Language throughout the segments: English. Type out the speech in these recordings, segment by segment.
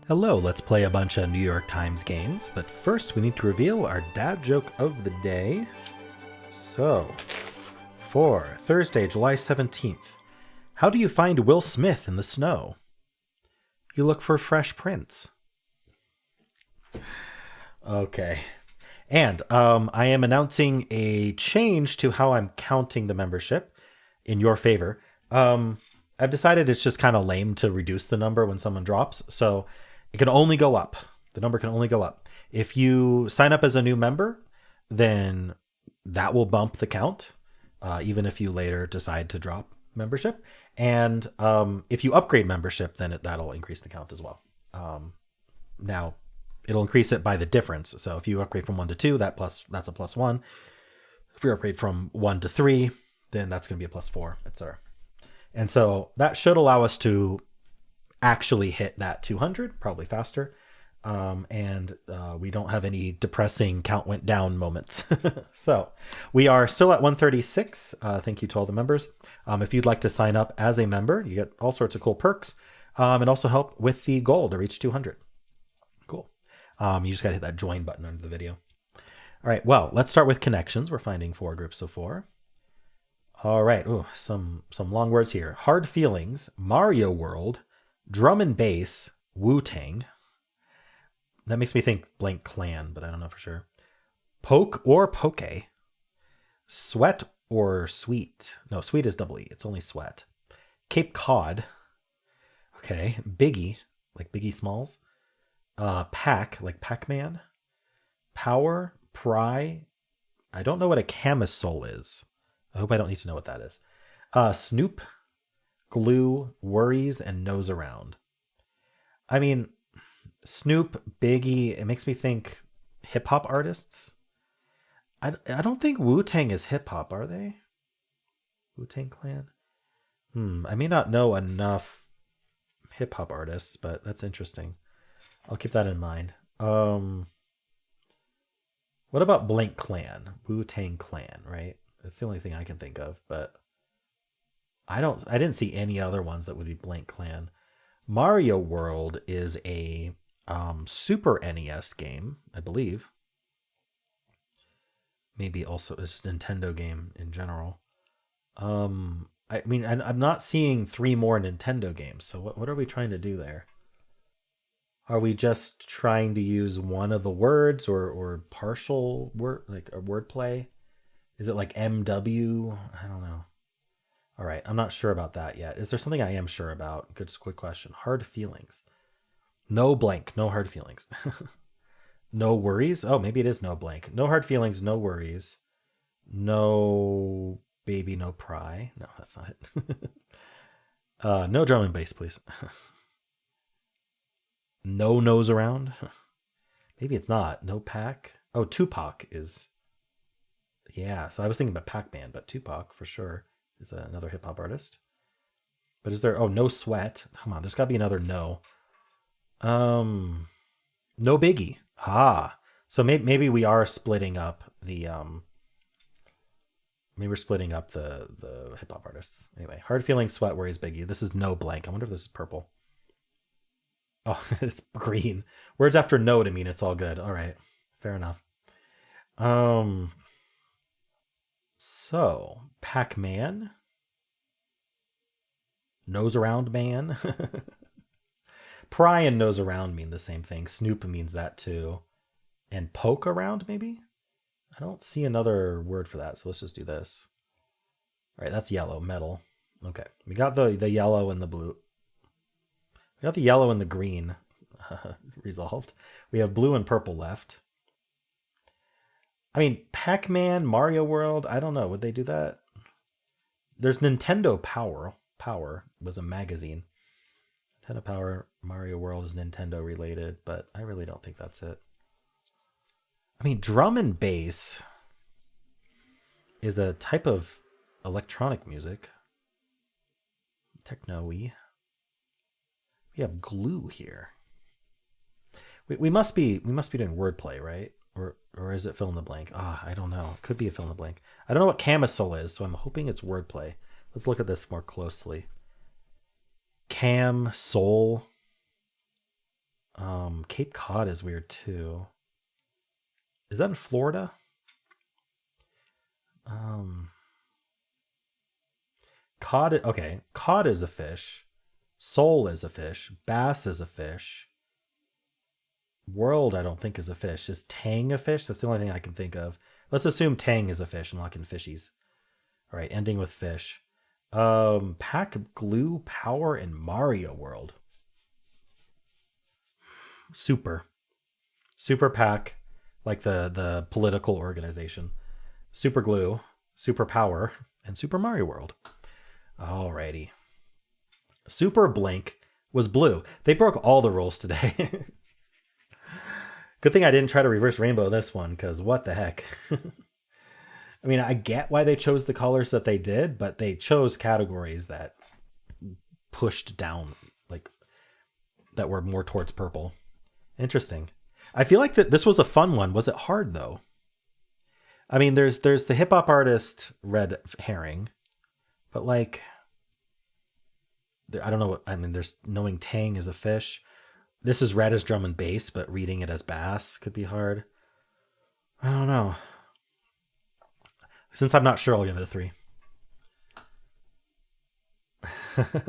Hello, let's play a bunch of New York Times games, but first we need to reveal our dad joke of the day. So, for Thursday, July 17th, how do you find Will Smith in the snow? You look for Fresh Prince. Okay. And I am announcing a change to how I'm counting the membership in your favor. I've decided it's just kind of lame to reduce the number when someone drops, so it can only go up. The number can only go up. If you sign up as a new member, then that will bump the count, even if you later decide to drop membership. And if you upgrade membership, then that'll increase the count as well. Now, it'll increase it by the difference. So if you upgrade from 1 to 2, that's a +1. If you upgrade from 1 to 3, then that's going to be a +4, etc. And so that should allow us to actually hit that 200, probably faster. And we don't have any depressing count went down moments. So we are still at 136. Thank you to all the members. If you'd like to sign up as a member, you get all sorts of cool perks and also help with the goal to reach 200. Cool. You just got to hit that join button under the video. All right, well, let's start with connections. We're finding 4 groups of 4. All right, ooh, some long words here. Hard Feelings, Mario World, Drum and Bass, Wu-Tang. That makes me think blank clan, but I don't know for sure. Poke or Poke. Sweat or Sweet. No, Sweet is double E. It's only Sweat. Cape Cod. Okay. Biggie, like Biggie Smalls. Pac, like Pac-Man. Power, Pry. I don't know what a camisole is. I hope I don't need to know what that is. Snoop, Glue, Worries, and Nose Around. I mean, Snoop, Biggie, it makes me think hip-hop artists. I don't think Wu-Tang is hip-hop, are they? Wu-Tang Clan? I may not know enough hip-hop artists, but that's interesting. I'll keep that in mind. What about Blank Clan? Wu-Tang Clan, right? That's the only thing I can think of, but I didn't see any other ones that would be Blank Clan. Mario World is a Super NES game, I believe. Maybe also it's just a Nintendo game in general. I mean, I'm not seeing 3 more Nintendo games. So what are we trying to do there? Are we just trying to use one of the words or partial word, like a wordplay? Is it like MW? I don't know. All right, I'm not sure about that yet. Is there something I am sure about? Good, quick question. Hard feelings. No blank, no hard feelings. No worries. Oh, maybe it is no blank. No hard feelings, no worries. No baby, no pry. No, that's not it. No drum and bass, please. No nose around. Maybe it's not. No pack. Oh, Tupac is. Yeah, so I was thinking about Pac-Man, but Tupac for sure is another hip hop artist. But is there? Oh, no sweat. Come on, there's got to be another no. No biggie. So maybe we are splitting up the maybe we're splitting up the hip hop artists. Anyway, hard feeling, sweat, worries, biggie. This is no blank. I wonder if this is purple. Oh, it's green. Words after no to mean it's all good. All right, fair enough. So Pac-Man, nose around man. Pry and nose around mean the same thing. Snoop means that too. And poke around, maybe? I don't see another word for that, so let's just do this. All right, that's yellow, metal. Okay, we got the yellow and the blue. We got the yellow and the green resolved. We have blue and purple left. I mean, Pac-Man, Mario World, I don't know. Would they do that? There's Nintendo Power. Power was a magazine. Nintendo Power, Mario World is Nintendo related, but I really don't think that's it. I mean, drum and bass is a type of electronic music. Techno-y. We have glue here. We must be doing wordplay, right? Or is it fill in the blank? I don't know. It could be a fill in the blank. I don't know what camisole is, so I'm hoping it's wordplay. Let's look at this more closely. Cam, soul. Cape Cod is weird too. Is that in Florida? Cod. Okay, cod is a fish. Sole is a fish. Bass is a fish. World, I don't think is a fish. Is tang a fish? That's the only thing I can think of. Let's assume tang is a fish and lock in fishies. All right, ending with fish. Pack, glue, power, and Mario World. Super pack, like the political organization. Super glue, super power, and Super Mario World. Alrighty. Super blink was blue. They broke all the rules today. Good thing I didn't try to reverse rainbow this one, because what the heck. I mean, I get why they chose the colors that they did, but they chose categories that pushed down, like, that were more towards purple. Interesting. I feel like that this was a fun one. Was it hard though? I mean, there's the hip hop artist Red Herring, but like, I don't know. I mean, there's knowing tang is a fish. This is read as drum and bass, but reading it as bass could be hard. I don't know. Since I'm not sure, I'll give it a 3.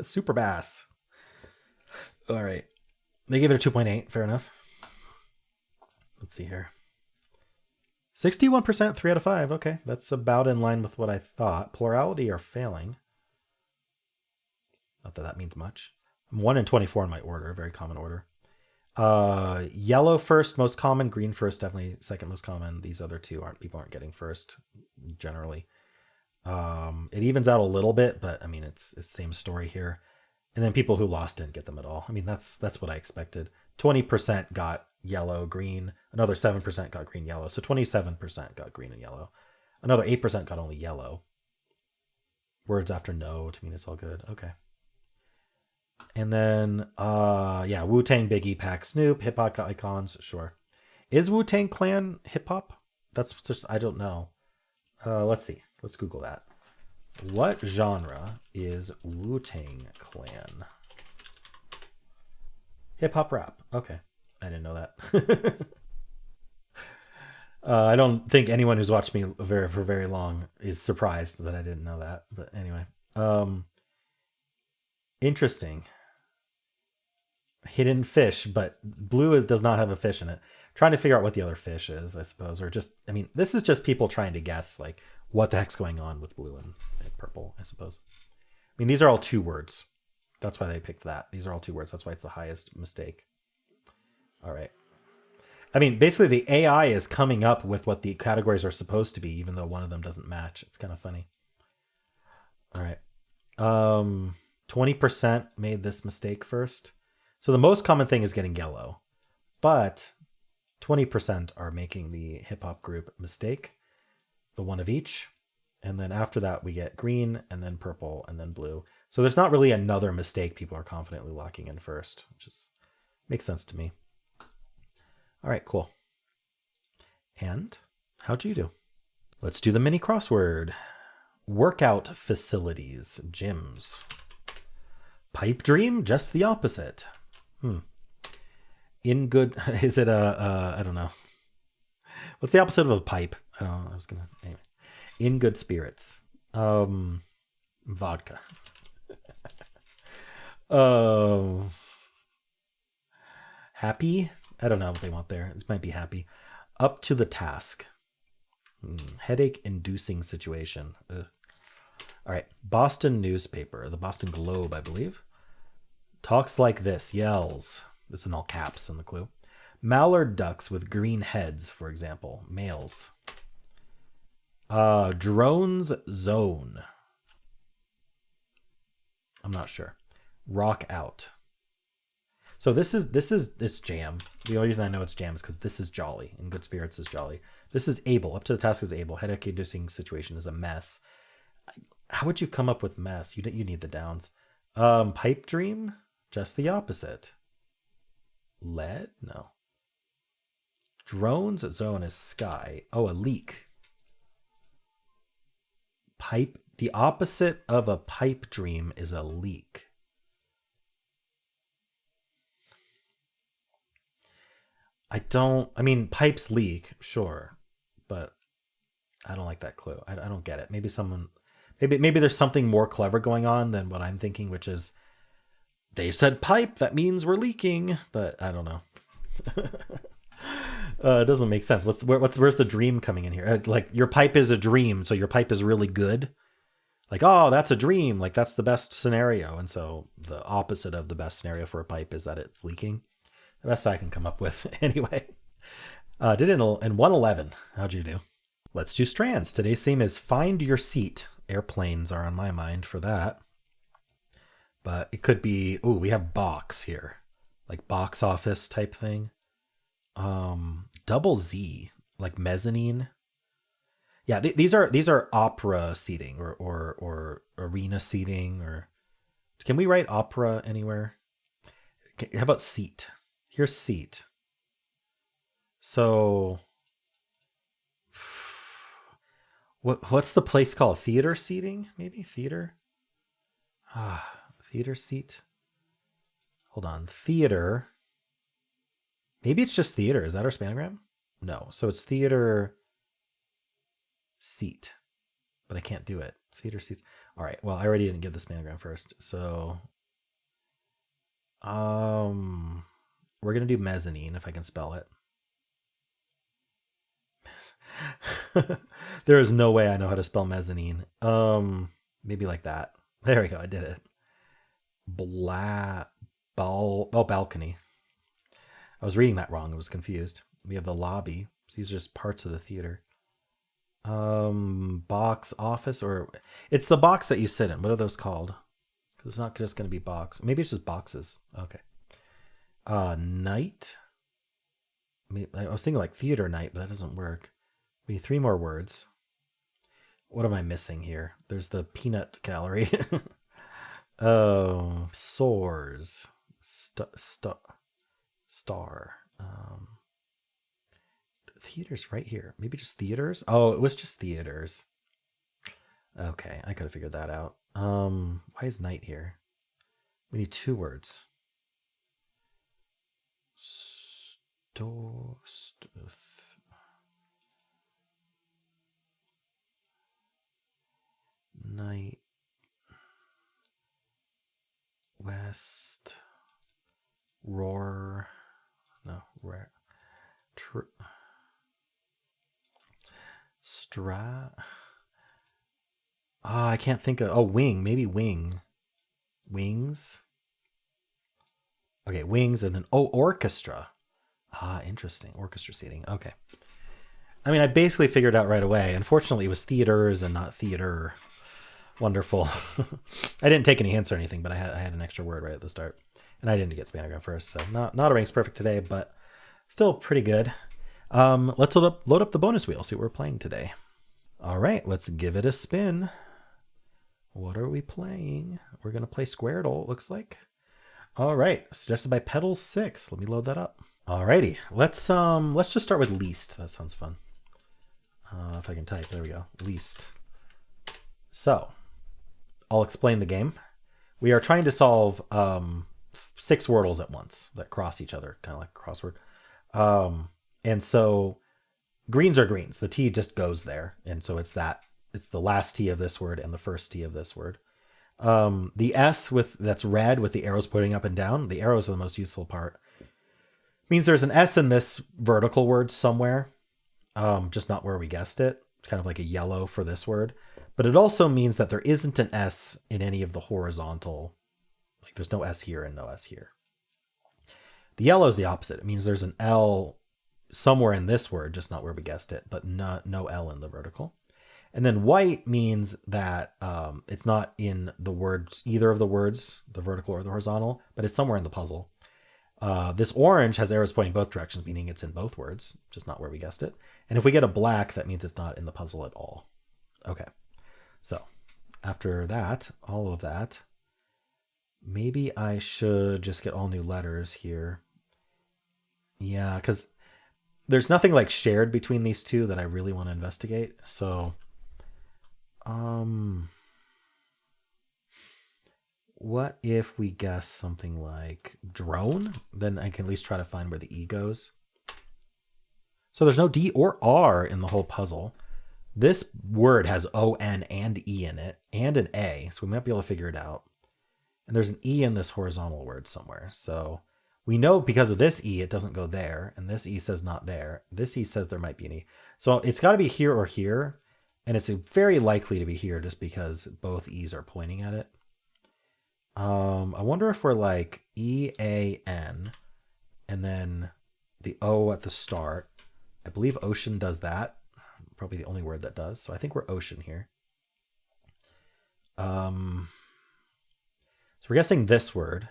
Super bass. All right. They gave it a 2.8. Fair enough. Let's see here. 61%, 3 out of 5. Okay, that's about in line with what I thought. Plurality are failing. Not that that means much. I'm 1 in 24 in my order, very common order. Yellow first, most common. Green first, definitely second most common. These other two people aren't getting first generally. It evens out a little bit, but I mean it's the same story here. And then people who lost didn't get them at all. I mean that's what I expected. 20% got yellow, green. Another 7% got green, yellow. So 27% got green and yellow. Another 8% got only yellow. Words after no to mean it's all good. Okay. And then, yeah, Wu-Tang, Biggie, Pac, Snoop, hip hop icons, sure. Is Wu-Tang Clan hip hop? That's just, I don't know. Let's see. Let's Google that. What genre is Wu-Tang Clan? Hip hop rap. Okay. I didn't know that. I don't think anyone who's watched me for very long is surprised that I didn't know that. But anyway. Interesting. Hidden fish, but blue does not have a fish in it. Trying to figure out what the other fish is, I suppose, or just, I mean, this is just people trying to guess like what the heck's going on with blue and purple, I suppose. I mean, these are all 2 words. That's why they picked that. These are all 2 words. That's why it's the highest mistake. All right. I mean, basically the AI is coming up with what the categories are supposed to be, even though one of them doesn't match. It's kind of funny. All right. 20% made this mistake first. So the most common thing is getting yellow, but 20% are making the hip hop group mistake, the one of each. And then after that, we get green and then purple and then blue. So there's not really another mistake people are confidently locking in first, which makes sense to me. All right, cool. And how'd you do? Let's do the mini crossword. Workout facilities, gyms. Pipe dream, just the opposite. In good, is it I don't know. What's the opposite of a pipe? I don't know. I was gonna, anyway. In good spirits. Vodka. Happy? I don't know what they want there. This might be happy. Up to the task. Headache inducing situation. Ugh. All right. Boston newspaper. The Boston Globe, I believe. Talks like this. Yells. This is in all caps in the clue. Mallard ducks with green heads, for example. Males. Drones zone. I'm not sure. Rock out. So this is jam. The only reason I know it's jam is because this is jolly. In good spirits is jolly. This is able. Up to the task is able. Headache inducing situation is a mess. How would you come up with mess? You need the downs. Pipe dream? Just the opposite. Lead? No. Drones zone is sky. Oh, a leak. Pipe. The opposite of a pipe dream is a leak. I mean, pipes leak, sure, but I don't like that clue. I don't get it. Maybe there's something more clever going on than what I'm thinking, which is they said pipe, that means we're leaking, but I don't know. It doesn't make sense. Where's the dream coming in here? Like your pipe is a dream, so your pipe is really good. Like, oh, that's a dream. Like that's the best scenario, and so the opposite of the best scenario for a pipe is that it's leaking. The best I can come up with, anyway. Did it in 111. How'd you do? Let's do strands. Today's theme is find your seat. Airplanes are on my mind for that. But it could be, ooh, we have box here. Like box office type thing. Double Z, like mezzanine. Yeah, these are opera seating or arena seating or can we write opera anywhere? How about seat? Here's seat. So what's the place called? Theater seating? Maybe theater? Theater seat. Hold on. Theater. Maybe it's just theater. Is that our spanagram? No. So it's theater seat. But I can't do it. Theater seats. All right. Well, I already didn't get the spanagram first. So we're going to do mezzanine if I can spell it. There is no way I know how to spell mezzanine. Maybe like that. There we go. I did it. Balcony. I was reading that wrong. I was confused. We have the lobby. So these are just parts of the theater. Box office, or it's the box that you sit in. What are those called? Because it's not just going to be box. Maybe it's just boxes. Okay. Night. I was thinking like theater night, but that doesn't work. We need 3 more words. What am I missing here? There's the peanut gallery. Oh, soars. Star. Theaters right here. Maybe just theaters? Oh, it was just theaters. Okay, I could have figured that out. Why is night here? We need 2 words. Night. West. Roar. No, where? I can't think of. Oh, wing. Maybe wing. Wings. Okay, wings, and then orchestra. Interesting. Orchestra seating. Okay. I mean, I basically figured out right away. Unfortunately, it was theaters and not theater. Wonderful. I didn't take any hints or anything, but I had an extra word right at the start, and I didn't get spanagram first, so not a rank's perfect today, but still pretty good. Let's load up the bonus wheel. See what we're playing today. All right, let's give it a spin. What are we playing? We're gonna play Squaredle. It looks like. All right, suggested by Pedals 6. Let me load that up. Alrighty, let's just start with least. That sounds fun. If I can type, there we go. Least. So, I'll explain the game. We are trying to solve 6 wordles at once that cross each other, kind of like a crossword. And so greens are greens. The T just goes there, and so it's the last T of this word and the first T of this word. The S that's red with the arrows pointing up and down. The arrows are the most useful part. Means there's an S in this vertical word somewhere, just not where we guessed it. It's kind of like a yellow for this word. But it also means that there isn't an S in any of the horizontal. Like there's no S here and no S here. The yellow is the opposite. It means there's an L somewhere in this word, just not where we guessed it, but no L in the vertical. And then white means that it's not in the words, either of the words, the vertical or the horizontal, but it's somewhere in the puzzle. This orange has arrows pointing both directions, meaning it's in both words, just not where we guessed it. And if we get a black, that means it's not in the puzzle at all. Okay, so after that, all of that, maybe I should just get all new letters here. Yeah, because there's nothing like shared between these two that I really want to investigate. So, what if we guess something like drone? Then I can at least try to find where the E goes. So there's no D or R in the whole puzzle. This word has O-N and E in it, and an A, so we might be able to figure it out. And there's an E in this horizontal word somewhere. So we know because of this E, it doesn't go there, and this E says not there. This E says there might be an E. So it's got to be here or here, and it's very likely to be here just because both E's are pointing at it. I wonder if we're like E-A-N, and then the O at the start. I believe ocean does that. Probably the only word that does. So I think we're ocean here. So we're guessing this word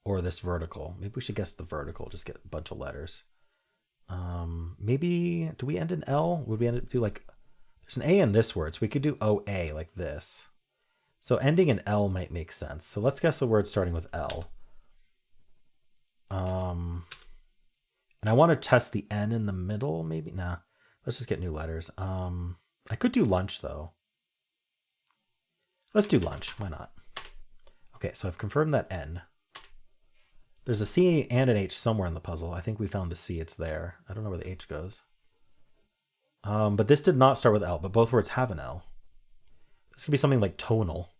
or this vertical. Maybe we should guess the vertical. Just get a bunch of letters. Maybe, do we end in L? Would we end up do like, there's an A in this word. So we could do O-A like this. So ending in L might make sense. So let's guess a word starting with L. And I want to test the N in the middle, maybe? Nah. Let's just get new letters. I could do lunch, though. Let's do lunch. Why not? Okay, so I've confirmed that N. There's a C and an H somewhere in the puzzle. I think we found the C. It's there. I don't know where the H goes. But this did not start with L, but both words have an L. This could be something like tonal.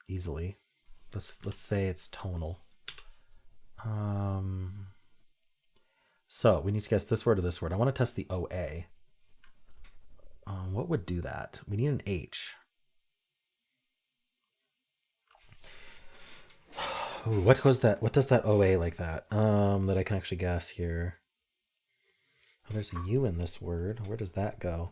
Easily. Let's say it's tonal. So we need to guess this word or this word. I want to test the OA. What would do that? We need an H. Ooh, what was that? What does that OA like that? That I can actually guess here. Oh, there's a U in this word. Where does that go?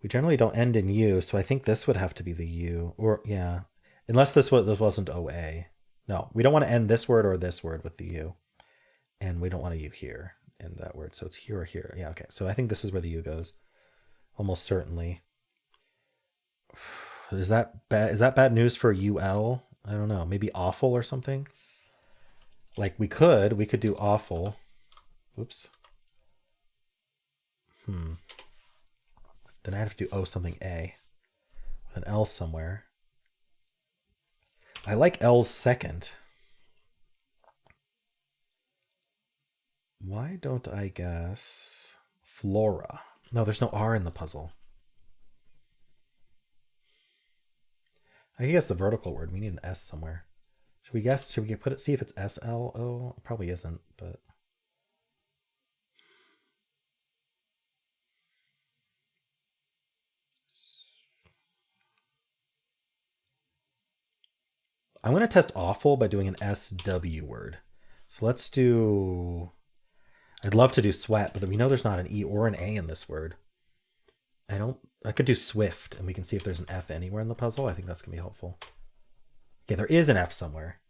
We generally don't end in U, so I think this would have to be the U. Or yeah, unless this wasn't OA. No, we don't want to end this word or this word with the U, and we don't want a U here in that word. So it's here or here. Yeah, okay. So I think this is where the U goes. Almost certainly. Is that bad? Is that bad news for UL? I don't know. Maybe awful or something. Like we could do awful. Oops. Then I have to do O something A with an L somewhere. I like L's second. Why don't I guess flora? No, there's no R in the puzzle. I can guess the vertical word. We need an S somewhere. Should we guess? Should we put it? See if it's SLO? It probably isn't, but I'm going to test awful by doing an SW word. So let's do, I'd love to do sweat, but we know there's not an E or an A in this word. I could do swift and we can see if there's an F anywhere in the puzzle. I think that's going to be helpful. Okay, there is an F somewhere.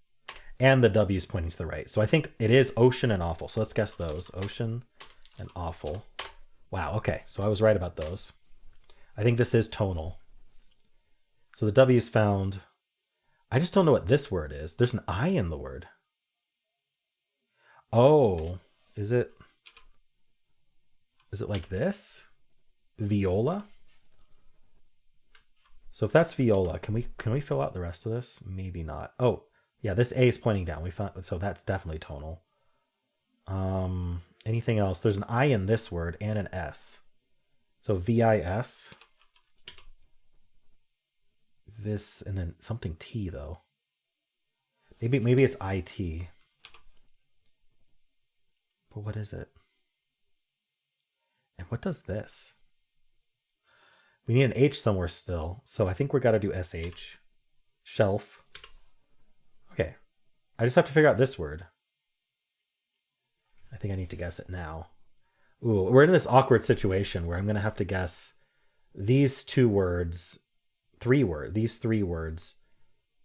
And the W is pointing to the right. So I think it is ocean and awful. So let's guess those. Ocean and awful. Wow, okay. So I was right about those. I think this is tonal. So the W is found. I just don't know what this word is. There's an I in the word. Oh, is it like this? Viola? So if that's viola, can we fill out the rest of this? Maybe not. Oh, yeah, this A is pointing down. We found, so that's definitely tonal. Anything else? There's an I in this word and an S. So VIS. This and then something T though. Maybe it's IT. But what is it? And what does this? We need an H somewhere still. So I think we got to do SH. Shelf. Okay. I just have to figure out this word. I think I need to guess it now. Ooh, we're in this awkward situation where I'm going to have to guess these two words, these three words,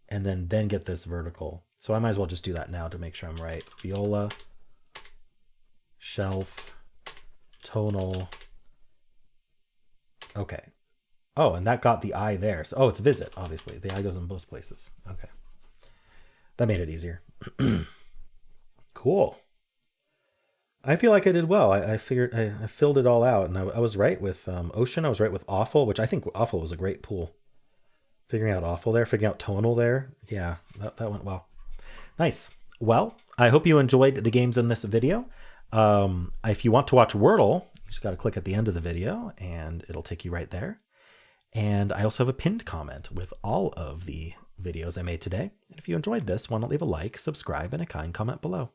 and then get this vertical. So I might as well just do that now to make sure I'm right. Viola, shelf, tonal. Okay. Oh, and that got the I there. So, it's visit, obviously. The I goes in both places. Okay. That made it easier. Cool. I feel like I did well. I figured I filled it all out, and I was right with ocean. I was right with awful, which I think awful was a great pool. Figuring out awful there, figuring out tonal there. Yeah, that went well. Nice. Well, I hope you enjoyed the games in this video. If you want to watch Wordle, you just got to click at the end of the video and it'll take you right there. And I also have a pinned comment with all of the videos I made today. And if you enjoyed this, why not leave a like, subscribe, and a kind comment below.